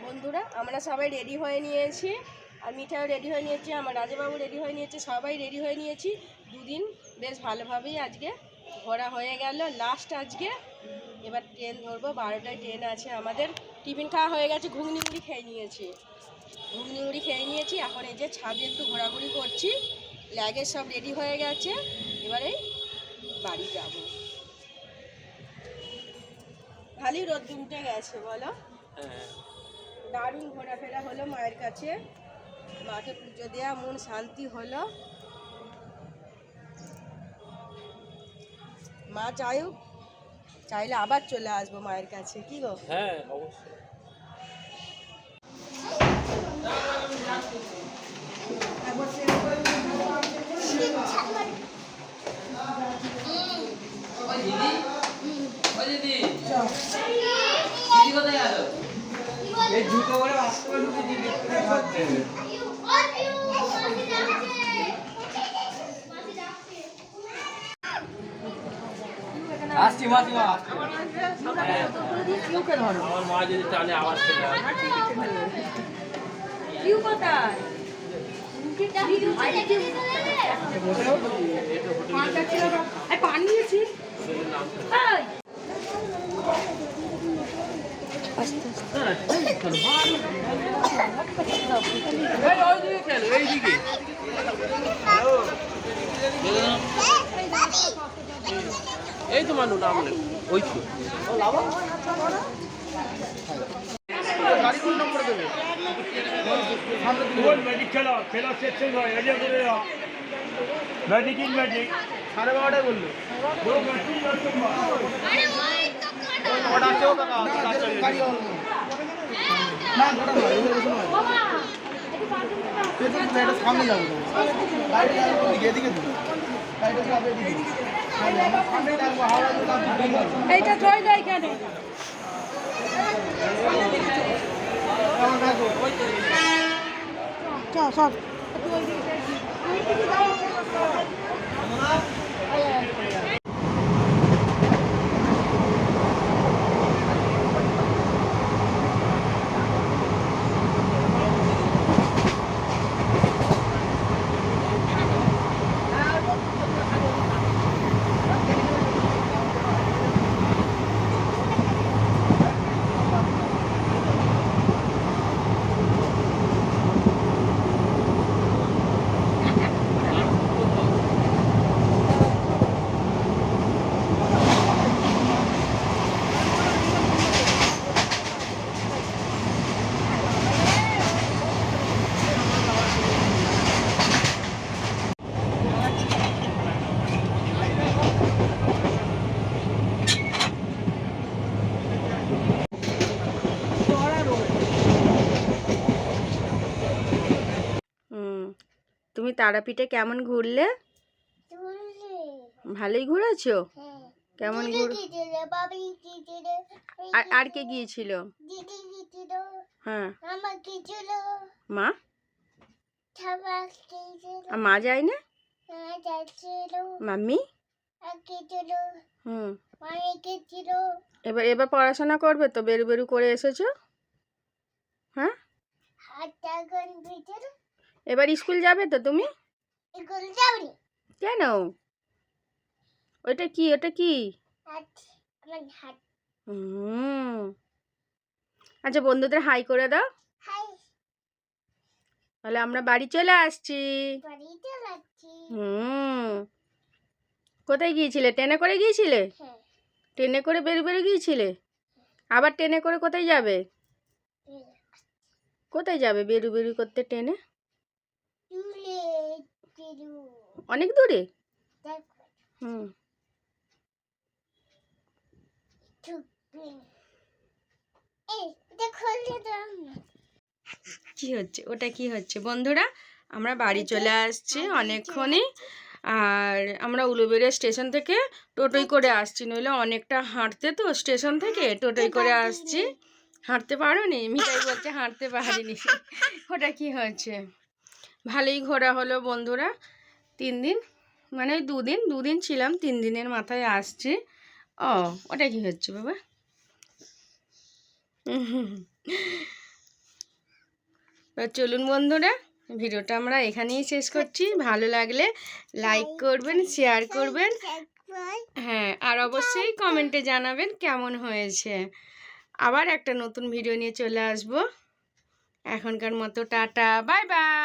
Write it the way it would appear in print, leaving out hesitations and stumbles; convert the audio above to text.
বন্ধুরা আমরা সবাই রেডি হয়ে নিয়েছি, আর মিঠাও রেডি হয়ে নিয়েছি, আমার রাজাবাবু রেডি হয়ে নিয়েছে, সবাই রেডি হয়ে নিয়েছি। দুদিন বেশ ভালোভাবেই আজকে ঘোরা হয়ে গেল, লাস্ট আজকে। এবার ট্রেন ধরবো, 12টায় ট্রেন আছে আমাদের। টিফিন খাওয়া হয়ে গেছে, ঘুগনি মুড়ি খেয়ে নিয়েছি, এখন এই যে ছাদে একটু ঘোরাঘুরি করছি। লাগেজ সব রেডি হয়ে গেছে, এবারে বাড়ি যাব। ভালোই রোদ উঠে গেছে বলো। দারুণ ঘোরাফেরা হলো মায়ের কাছে, মাকে পুজো দেওয়া, মন শান্তি হলো। মা চাইলে আবার চলে আসবো মায়ের কাছে, কি গো? হ্যাঁ অবশ্যই। আসছি মাসিমা, আমার মা যদি টানে আওয়াজ চলে এইদিকে। এই তো মানুষ নাম ওই তো গাড়ি কোন নম্বর দেবে? ম্যাজিক খেলা সেকশন হয়, এরিয়া করে ম্যাজিক ইন ম্যাজিক 12:30টায় বললো। সামনে যাবো এইটা জয় যায় কেন? সব তুমি তারাপীঠে কেমন ঘুরলে? ভালোই ঘুরেছো? কেমন আর কে গিয়েছিল? হ্যাঁ, মা মা যায় না? মাম্মি এবার পড়াশোনা করবে তো? বেরু বেরু করে এসেছো? হ্যাঁ, এবার স্কুল যাবে তো তুমি? কেন? ওটা কি? আচ্ছা, বন্ধুদের হাই করে দাও। তাহলে আমরা বাড়ি চলে আসছি। কোথায় গিয়েছিলে? ট্রেনে করে গিয়েছিলে? ট্রেনে করে বেরু গিয়েছিলে? আবার ট্রেনে করে কোথায় যাবে? বেরু করতে ট্রেনে? অনেক দূরে? কি হচ্ছে ওটা? কি হচ্ছে বন্ধুরা? আমরা বাড়ি চলে আসছি অনেকক্ষণই। আর আমরা উলুবেড়িয়া স্টেশন থেকে টোটোয় করে আসছি, নইলে অনেকটা হাঁটতে তো স্টেশন থেকে, টোটোয় করে আসছি। হাঁটতে পারোনি? মিঠাই বলছে হাঁটতে পারিনি। ওটা কি হচ্ছে? ভালোই ঘোরা হলো বন্ধুরা। 3 দিন, মানে 2 দিন ছিলাম, 3 দিনের মাথায় আসছি। ওটা কি হচ্ছে বাবা? তো চলুন বন্ধুরা, ভিডিওটা আমরা এখানেই শেষ করছি। ভালো লাগলে লাইক করবেন, শেয়ার করবেন, হ্যাঁ, আর অবশ্যই কমেন্টে জানাবেন কেমন হয়েছে। আবার একটা নতুন ভিডিও নিয়ে চলে আসবো। এখনকার মতো টাটা, বাই বাই।